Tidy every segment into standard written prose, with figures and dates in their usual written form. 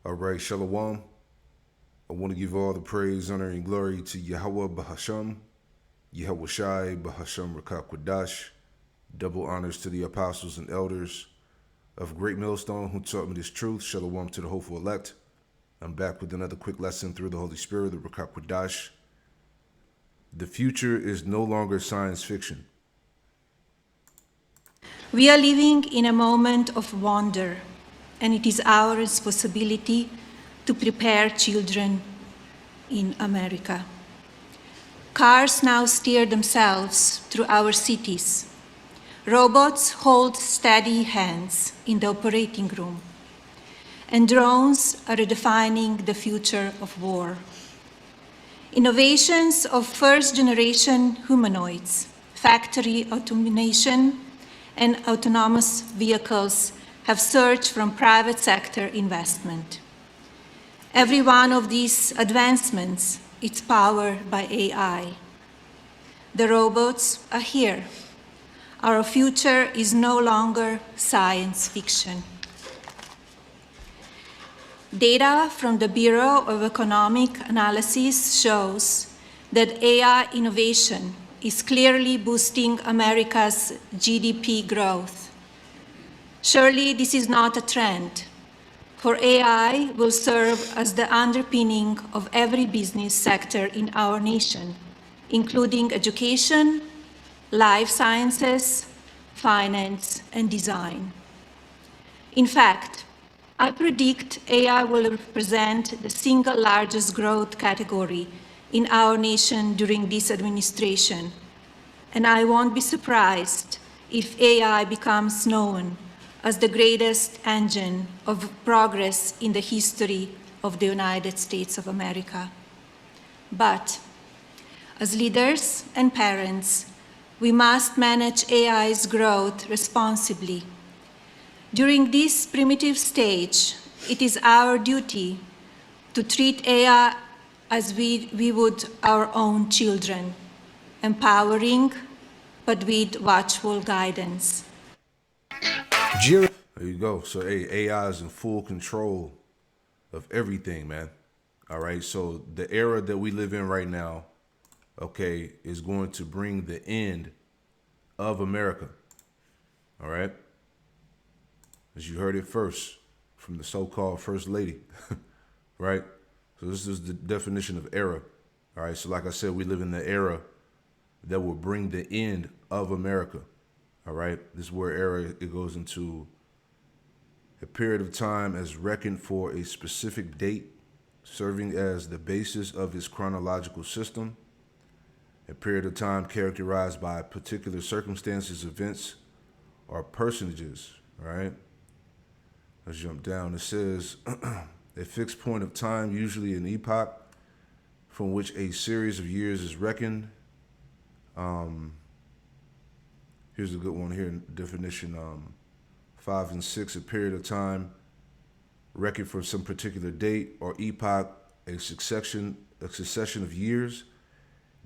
All right, Shalom. I want to give all the praise, honor, and glory to Yahweh Bahasham, Yahweh Shai Bahasham Rakakwadash. Double honors to the apostles and elders of Great Millstone who taught me this truth. Shalom to the hopeful elect. I'm back with another quick lesson through the Holy Spirit, the Rakakwadash. The future is no longer science fiction. We are living in a moment of wonder, and it is our responsibility to prepare children in America. Cars now steer themselves through our cities. Robots hold steady hands in the operating room. And drones are redefining the future of war. Innovations of first-generation humanoids, factory automation, and autonomous vehicles have surged from private sector investment. Every one of these advancements is powered by AI. The robots are here. Our future is no longer science fiction. Data from the Bureau of Economic Analysis shows that AI innovation is clearly boosting America's GDP growth. Surely this is not a trend, for AI will serve as the underpinning of every business sector in our nation, including education, life sciences, finance, and design. In fact, I predict AI will represent the single largest growth category in our nation during this administration, and I won't be surprised if AI becomes known as the greatest engine of progress in the history of the United States of America. But as leaders and parents, we must manage AI's growth responsibly. During this primitive stage, it is our duty to treat AI as we would our own children, empowering but with watchful guidance. There you go. So, hey, AI is in full control of everything, man. All right. So, the era that we live in right now, okay, is going to bring the end of America. All right. As you heard it first from the so-called First Lady, right? So this is the definition of era. All right. So like I said, we live in the era that will bring the end of America. All right. This word era, it goes into a period of time as reckoned for a specific date, serving as the basis of its chronological system. A period of time characterized by particular circumstances, events, or personages. All right. Let's jump down. It says a fixed point of time, usually an epoch, from which a series of years is reckoned. Here's a good one here. Definition 5 and 6, a period of time reckoned for some particular date or epoch, a succession of years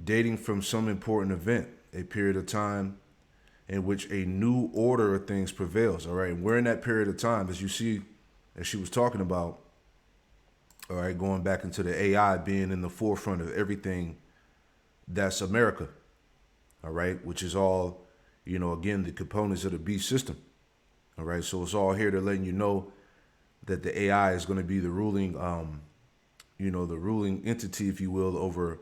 dating from some important event, a period of time in which a new order of things prevails. All right. And we're in that period of time, as you see, as she was talking about, all right, going back into the AI being in the forefront of everything that's America. All right. Which is all, again, the components of the beast system. All right. So it's all here to letting you know that the AI is going to be the ruling, the ruling entity, if you will, over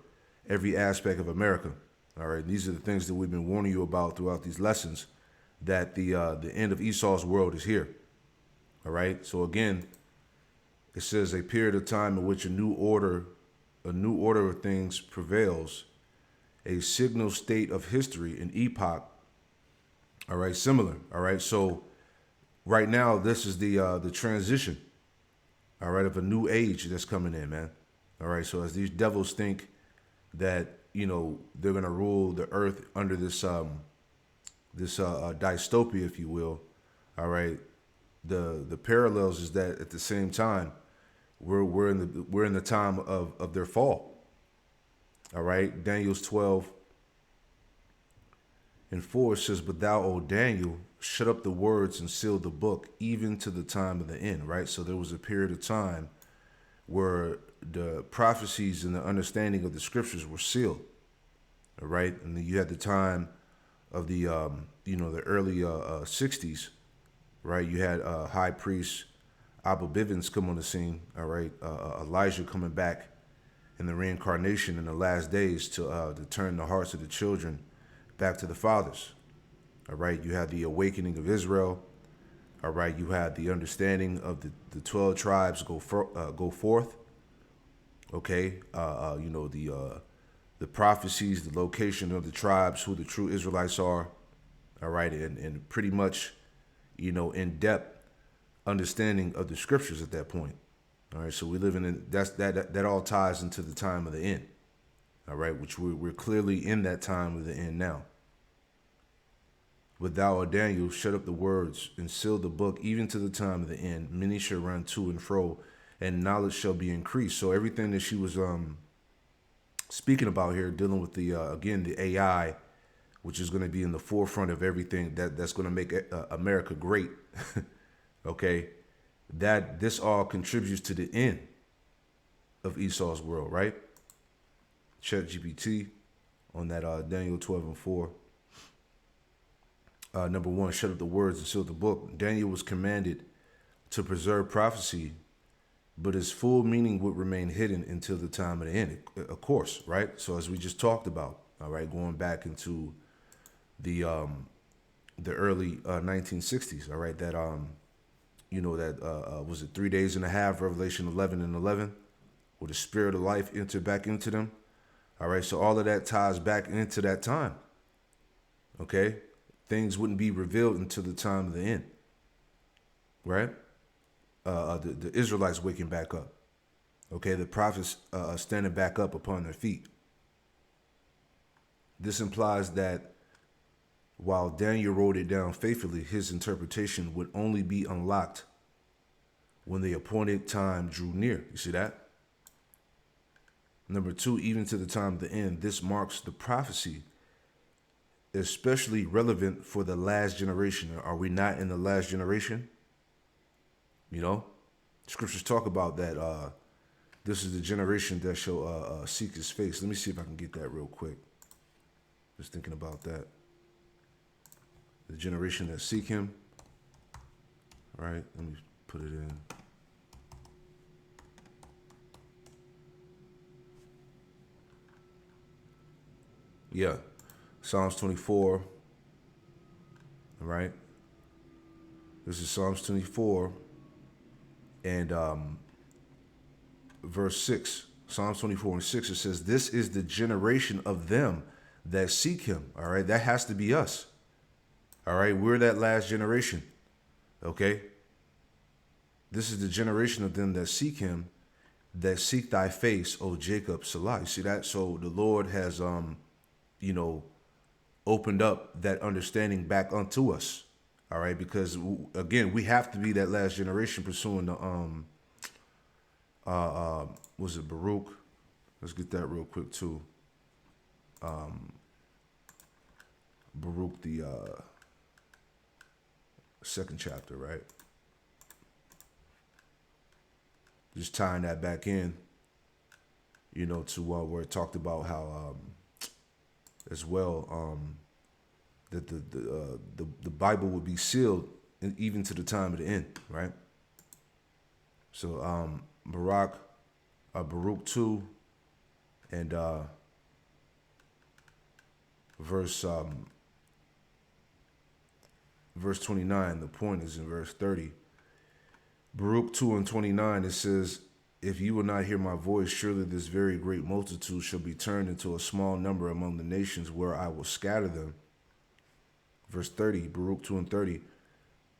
every aspect of America. All right, these are the things that we've been warning you about throughout these lessons, that the end of Esau's world is here. All right, so again, it says a period of time in which a new order of things prevails, a signal state of history, an epoch. All right, similar. All right, so right now this is the transition. All right, of a new age that's coming in, man. All right, so as these devils think that they're gonna rule the earth under this dystopia, if you will. All right, the parallels is that at the same time we're in the time of their fall. All right, Daniel's 12:4 says, "But thou, O Daniel, shut up the words and seal the book, even to the time of the end." Right, so there was a period of time where the prophecies and the understanding of the scriptures were sealed. All right, and then you had the time of the the early 60s, right? You had high priest Abba Bivens come on the scene. All right, Elijah coming back in the reincarnation in the last days to turn the hearts of the children back to the fathers. All right, you had the awakening of Israel. All right, you had the understanding of the 12 tribes go forth. Okay, the prophecies, the location of the tribes, who the true Israelites are. All right, and pretty much, in depth understanding of the scriptures at that point. All right, so we live in that all ties into the time of the end. All right, which we're clearly in that time of the end now. But thou, O Daniel, shut up the words and seal the book even to the time of the end. Many shall run to and fro, and knowledge shall be increased. So everything that she was speaking about here, dealing with the AI, which is going to be in the forefront of everything that's going to make America great. Okay, that this all contributes to the end of Esau's world, right? Check GPT on that Daniel 12:4. Number one, shut up the words and seal the book. Daniel was commanded to preserve prophecy, but its full meaning would remain hidden until the time of the end, of course, right? So as we just talked about, all right, going back into the early 1960s, all right, that was it 3 days and a half, Revelation 11:11, where the spirit of life entered back into them. All right, so all of that ties back into that time. Okay, things wouldn't be revealed until the time of the end, right? The Israelites waking back up. Okay, the prophets standing back up upon their feet. This implies that while Daniel wrote it down faithfully, his interpretation would only be unlocked when the appointed time drew near. You see that? Number two, even to the time of the end, this marks the prophecy especially relevant for the last generation. Are we not in the last generation? Scriptures talk about that. This is the generation that shall seek his face. Let me see if I can get that real quick. Just thinking about that. The generation that seek him. All right, let me put it in. Yeah, Psalms 24. All right. This is Psalms 24 and verse 6. Psalms 24 and 6, it says, this is the generation of them that seek him. All right, that has to be us. All right, we're that last generation. Okay. This is the generation of them that seek him, that seek thy face, O Jacob, Salah. You see that? So the Lord has, opened up that understanding back unto us. All right, because again, we have to be that last generation pursuing the was it Baruch? Let's get that real quick too. Baruch, the second chapter, right? Just tying that back in, to where it talked about how as well that the Bible would be sealed even to the time of the end, right? So Baruch 2 and verse 29. The point is in verse 30. Baruch 2 and 29, it says, if you will not hear my voice, surely this very great multitude shall be turned into a small number among the nations where I will scatter them. Verse 30, Baruch 2 and 30,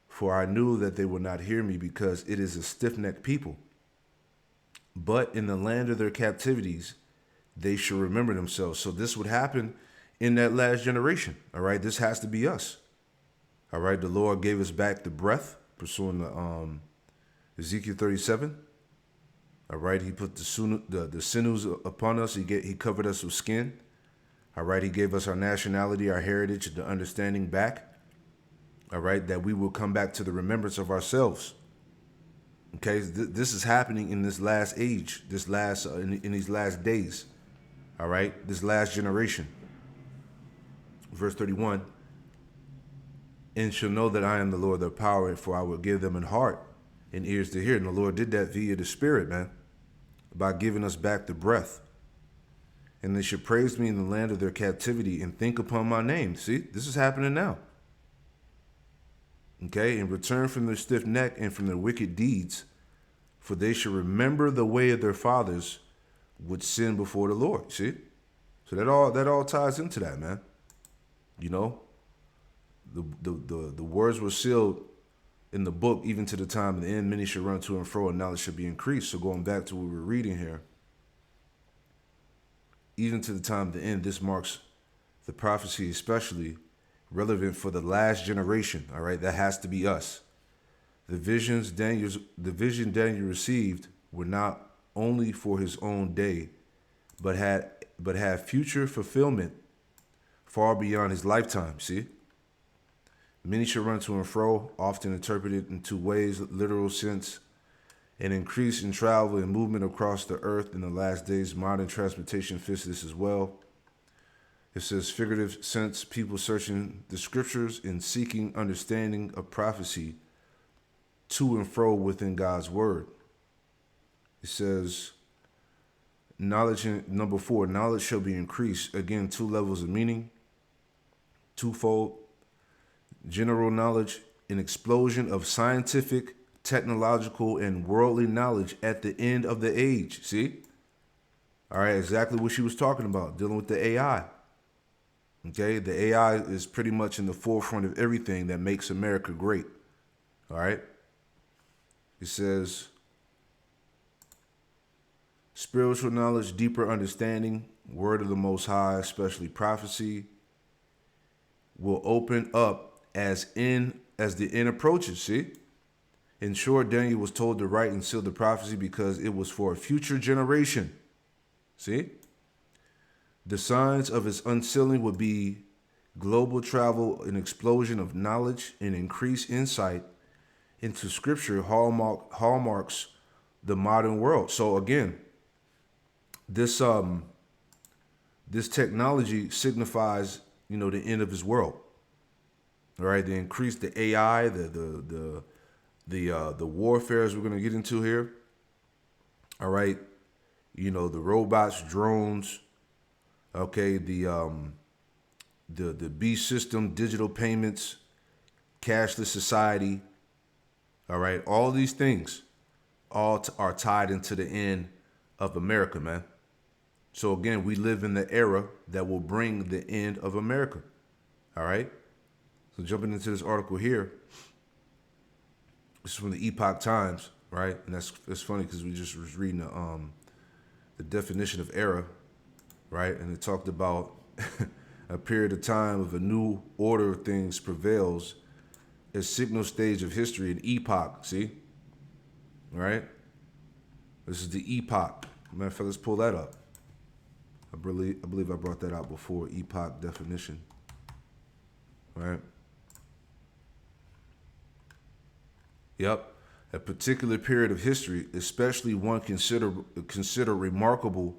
for I knew that they would not hear me because it is a stiff-necked people. But in the land of their captivities, they shall remember themselves. So this would happen in that last generation. All right, this has to be us. All right, the Lord gave us back the breath, pursuing the Ezekiel 37. All right, he put the sinews upon us. He covered us with skin. All right, he gave us our nationality, our heritage, the understanding back. All right, that we will come back to the remembrance of ourselves. Okay, this is happening in this last age, this last in these last days. All right, this last generation. Verse 31, and shall know that I am the Lord their power, for I will give them an heart and ears to hear. And the Lord did that via the Spirit, man, by giving us back the breath. And they should praise me in the land of their captivity and think upon my name. See, this is happening now. Okay, and return from their stiff neck and from their wicked deeds, for they should remember the way of their fathers, which sin before the Lord. See, so that all ties into that, man. You know, the words were sealed in the book, even to the time of the end. Many should run to and fro, and knowledge should be increased. So going back to what we were reading here, even to the time of the end, this marks the prophecy, especially relevant for the last generation. All right, that has to be us. The vision Daniel received were not only for his own day, but had future fulfillment far beyond his lifetime. See, many shall run to and fro, often interpreted in two ways: literal sense, an increase in travel and movement across the earth in the last days. Modern transportation fits this as well. It says figurative sense, people searching the scriptures and seeking understanding of prophecy to and fro within God's word. It says knowledge, number 4, knowledge shall be increased. Again, 2 levels of meaning, twofold. General knowledge, an explosion of scientific, technological, and worldly knowledge at the end of the age. See? All right, exactly what she was talking about, dealing with the AI. Okay, the AI is pretty much in the forefront of everything that makes America great. All right? It says spiritual knowledge, deeper understanding, word of the Most High, especially prophecy, will open up as the end approaches. See? In short, Daniel was told to write and seal the prophecy because it was for a future generation. See? The signs of its unsealing would be global travel, an explosion of knowledge, and increased insight into Scripture hallmarks the modern world. So again, this technology signifies, the end of his world. All right, the increase, the AI, the warfares we're gonna get into here. All right, the robots, drones. Okay, the beast system, digital payments, cashless society. All right, all these things are tied into the end of America, man. So again, we live in the era that will bring the end of America. All right. So jumping into this article here, this is from the Epoch Times, right? And it's funny because we just was reading the definition of era, right? And it talked about a period of time of a new order of things prevails, a signal stage of history, an epoch. See, all right? This is the epoch. Matter of fact, let's pull that up. I believe I brought that out before. Epoch definition, right? Yep. A particular period of history, especially one consider remarkable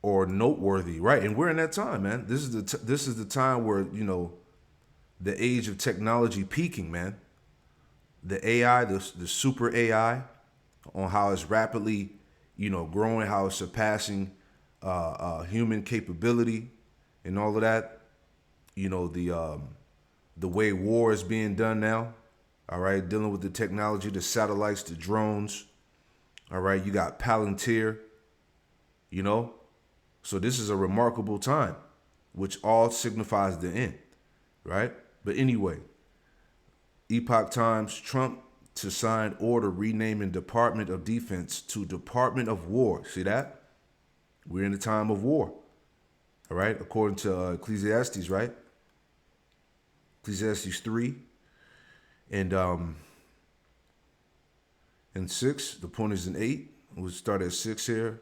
or noteworthy, right? And we're in that time, man. This is the time where, the age of technology peaking, man. The AI, the super AI, on how it's rapidly, growing, how it's surpassing human capability and all of that. The way war is being done now. All right, dealing with the technology, the satellites, the drones. All right, you got Palantir, So this is a remarkable time, which all signifies the end, right? But anyway, Epoch Times, Trump to sign order renaming Department of Defense to Department of War. See that? We're in the time of war, all right? According to Ecclesiastes, right? Ecclesiastes 3. And 6, the point is in 8. We'll start at 6 here.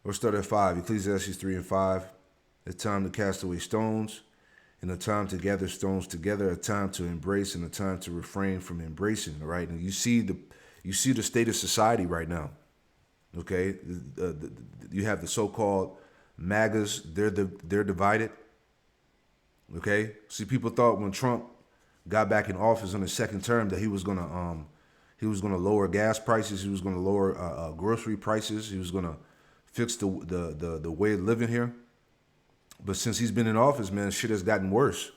Or start at 5, Ecclesiastes 3 and 5. A time to cast away stones, and a time to gather stones together, a time to embrace, and a time to refrain from embracing. All right. And you see You see the state of society right now. Okay, you have the so-called MAGAs. They're divided. Okay, see, people thought when Trump got back in office on his second term that he was gonna lower gas prices. He was gonna lower grocery prices. He was gonna fix the way of living here. But since he's been in office, man, shit has gotten worse.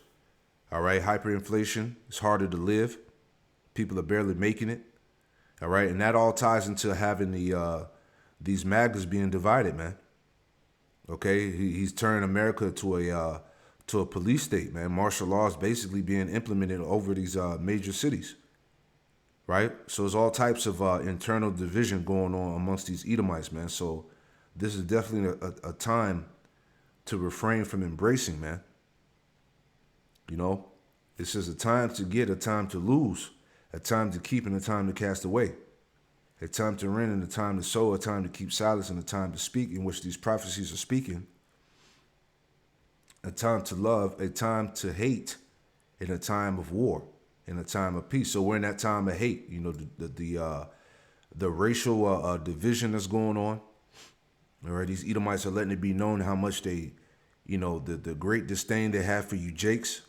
All right, hyperinflation. It's harder to live. People are barely making it. All right, and that all ties into having these MAGAs being divided, man. Okay, he's turned America to a police state, man. Martial law is basically being implemented over these major cities, right? So there's all types of internal division going on amongst these Edomites, man. So this is definitely a time to refrain from embracing, man. You know, it's just a time to get, a time to lose, a time to keep, and a time to cast away. A time to rent and a time to sow, a time to keep silence and a time to speak, in which these prophecies are speaking. A time to love, a time to hate, in a time of war, in a time of peace. So we're in that time of hate. You know, the racial division that's going on. All right, these Edomites are letting it be known how much they, you know, the great disdain they have for you Jakes.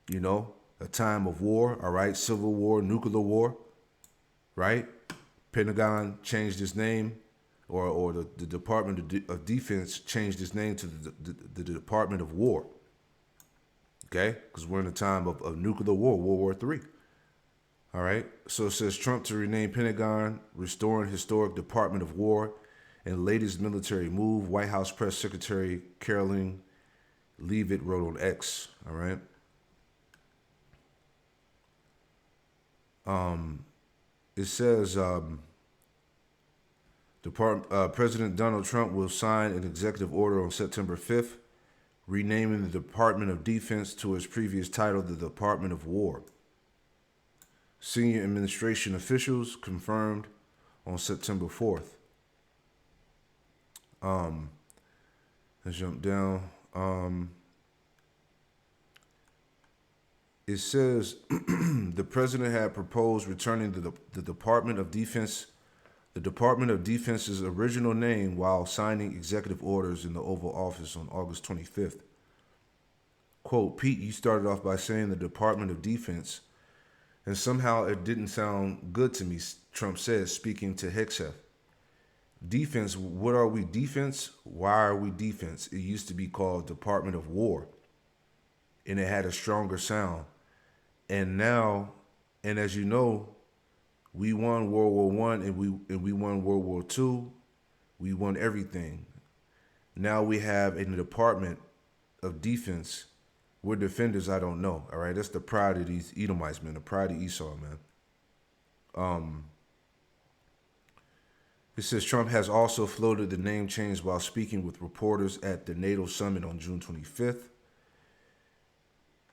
You know, a time of war. All right, civil war, nuclear war. Right? Pentagon changed its name, or the Department of Defense changed its name to the Department of War. Okay? Because we're in a time of nuclear war, World War III. All right? So it says Trump to rename Pentagon, restoring historic Department of War, and latest military move, White House Press Secretary Caroline Leavitt wrote on X. All right? It says President Donald Trump will sign an executive order on September 5th, renaming the Department of Defense to its previous title, the Department of War. Senior administration officials confirmed on September 4th. Let's jump down. It says the president had proposed returning the Department of Defense, the Department of Defense's original name, while signing executive orders in the Oval Office on August 25th. Quote, Pete, you started off by saying the Department of Defense, and somehow it didn't sound good to me, Trump said, speaking to Hegseth. Defense, what are we defense? Why are we defense? It used to be called Department of War, and it had a stronger sound. And now, and as you know, we won World War I and we won World War II. We won everything. Now we have a Department of Defense. We're defenders, I don't know. All right, that's the pride of these Edomites, man. The pride of Esau, man. It says Trump has also floated the name change while speaking with reporters at the NATO summit on June 25th.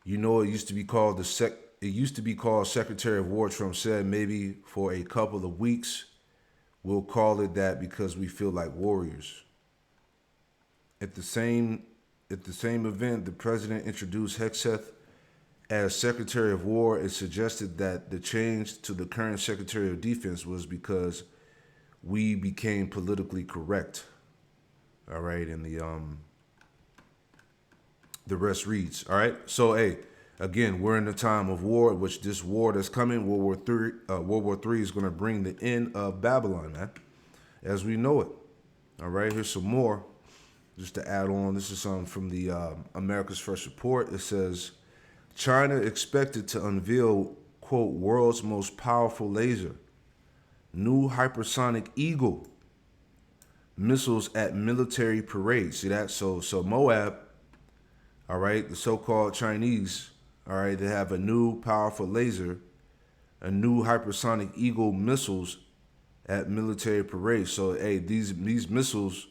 You know, it used to be called Secretary of War. Trump said maybe for a couple of weeks we'll call it that because we feel like warriors. At the same event, the president introduced Hegseth as Secretary of War and suggested that the change to the current Secretary of Defense was because we became politically correct. All right, and the rest reads. All right, so hey, again, we're in a time of war, which this war that's coming, World War III is going to bring the end of Babylon, man, as we know it. All right, here's some more, just to add on. This is from the America's First Report. It says, China expected to unveil, quote, world's most powerful laser, new hypersonic Eagle missiles at military parade. See that? So Moab, all right, the so-called Chinese, all right, they have a new powerful laser, a new hypersonic Eagle missiles at military parade. So, hey, these missiles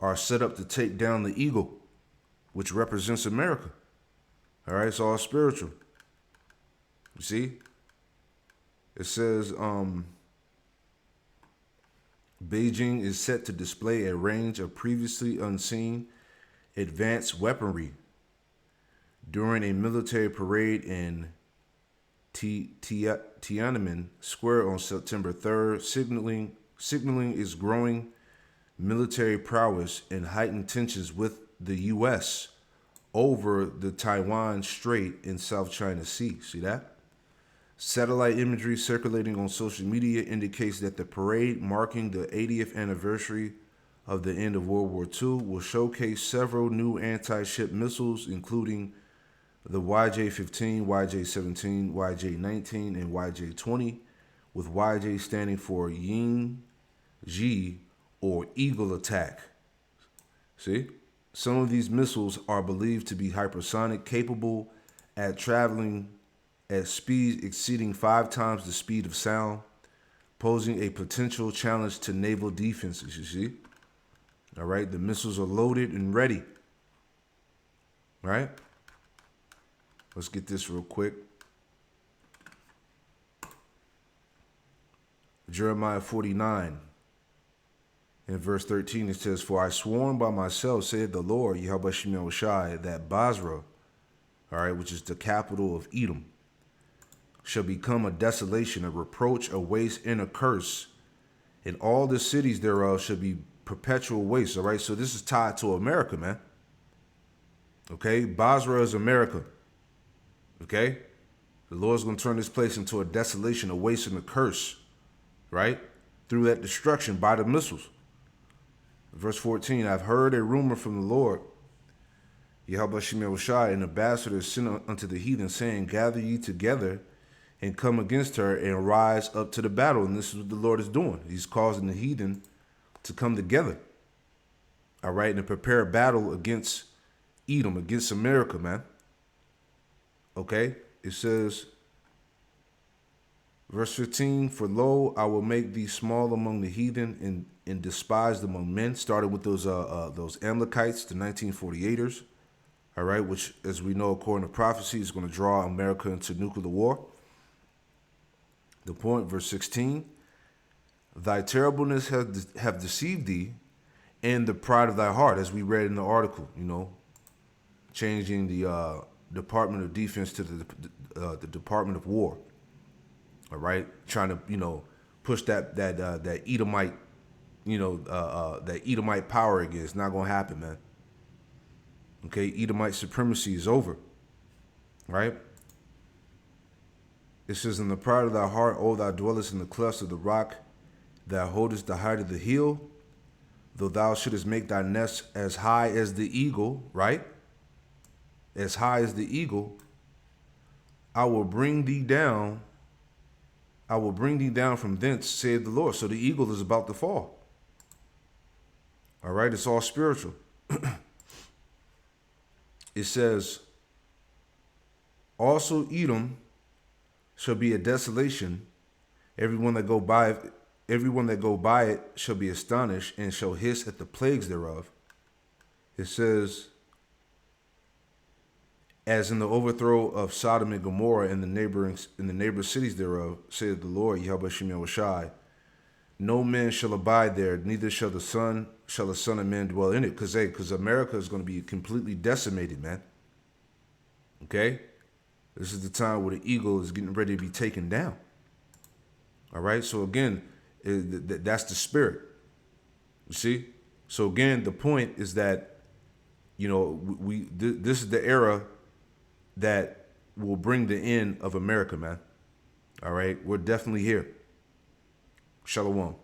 are set up to take down the Eagle, which represents America. All right, it's all spiritual. You see? It says Beijing is set to display a range of previously unseen advanced weaponry during a military parade in Tiananmen Square on September 3rd, signaling its growing military prowess and heightened tensions with the U.S. over the Taiwan Strait in South China Sea. See that? Satellite imagery circulating on social media indicates that the parade marking the 80th anniversary of the end of World War II will showcase several new anti-ship missiles, including the YJ-15, YJ-17, YJ-19, and YJ-20, with YJ standing for Ying Ji, or Eagle Attack. See? Some of these missiles are believed to be hypersonic, capable at traveling at speeds exceeding 5 times the speed of sound, posing a potential challenge to naval defenses, you see? All right, the missiles are loaded and ready. All right? Let's get this real quick. Jeremiah 49. In verse 13, it says, "For I sworn by myself, saith the Lord, Yahweh Shemel Shai, that Basra," all right, which is the capital of Edom, "shall become a desolation, a reproach, a waste, and a curse, and all the cities thereof shall be perpetual waste." All right, so this is tied to America, man. Okay, Basra is America. Okay, the Lord's going to turn this place into a desolation, a waste, and a curse, right? Through that destruction by the missiles. Verse 14, "I've heard a rumor from the Lord, Yahweh Shemel Shai, an ambassador sent unto the heathen, saying, Gather ye together and come against her and rise up to the battle." And this is what the Lord is doing. He's causing the heathen to come together, all right, and prepare a battle against Edom, against America, man. Okay, it says, verse 15, "For lo, I will make thee small among the heathen and despised among men." Started with those Amalekites, the 1948ers, all right, which, as we know, according to prophecy, is going to draw America into nuclear war. The point, verse 16, "Thy terribleness have deceived thee, and the pride of thy heart," as we read in the article, you know, changing the Department of Defense to the Department of War. All right, trying to, you know, push that Edomite, you know, that Edomite power again. It's not gonna happen, man. Okay, Edomite supremacy is over. Right? It says, "In the pride of thy heart, O thou dwellest in the clefts of the rock, thou holdest the height of the hill, though thou shouldest make thy nest as high as the eagle," right? As high as the eagle, I will bring thee down from thence, saith the Lord." So the eagle is about to fall. All right, it's all spiritual. It says, "Also Edom shall be a desolation. Everyone that go by it shall be astonished and shall hiss at the plagues thereof." It says, "As in the overthrow of Sodom and Gomorrah and the neighbor cities thereof, saith the Lord, Yahweh Shemel Shai, no man shall abide there, neither shall the son of man dwell in it." Because America is going to be completely decimated, man. Okay? This is the time where the eagle is getting ready to be taken down. All right? So again, that's the spirit. You see? So again, the point is that, you know, this is the era that will bring the end of America, man. All right? We're definitely here. Shalom.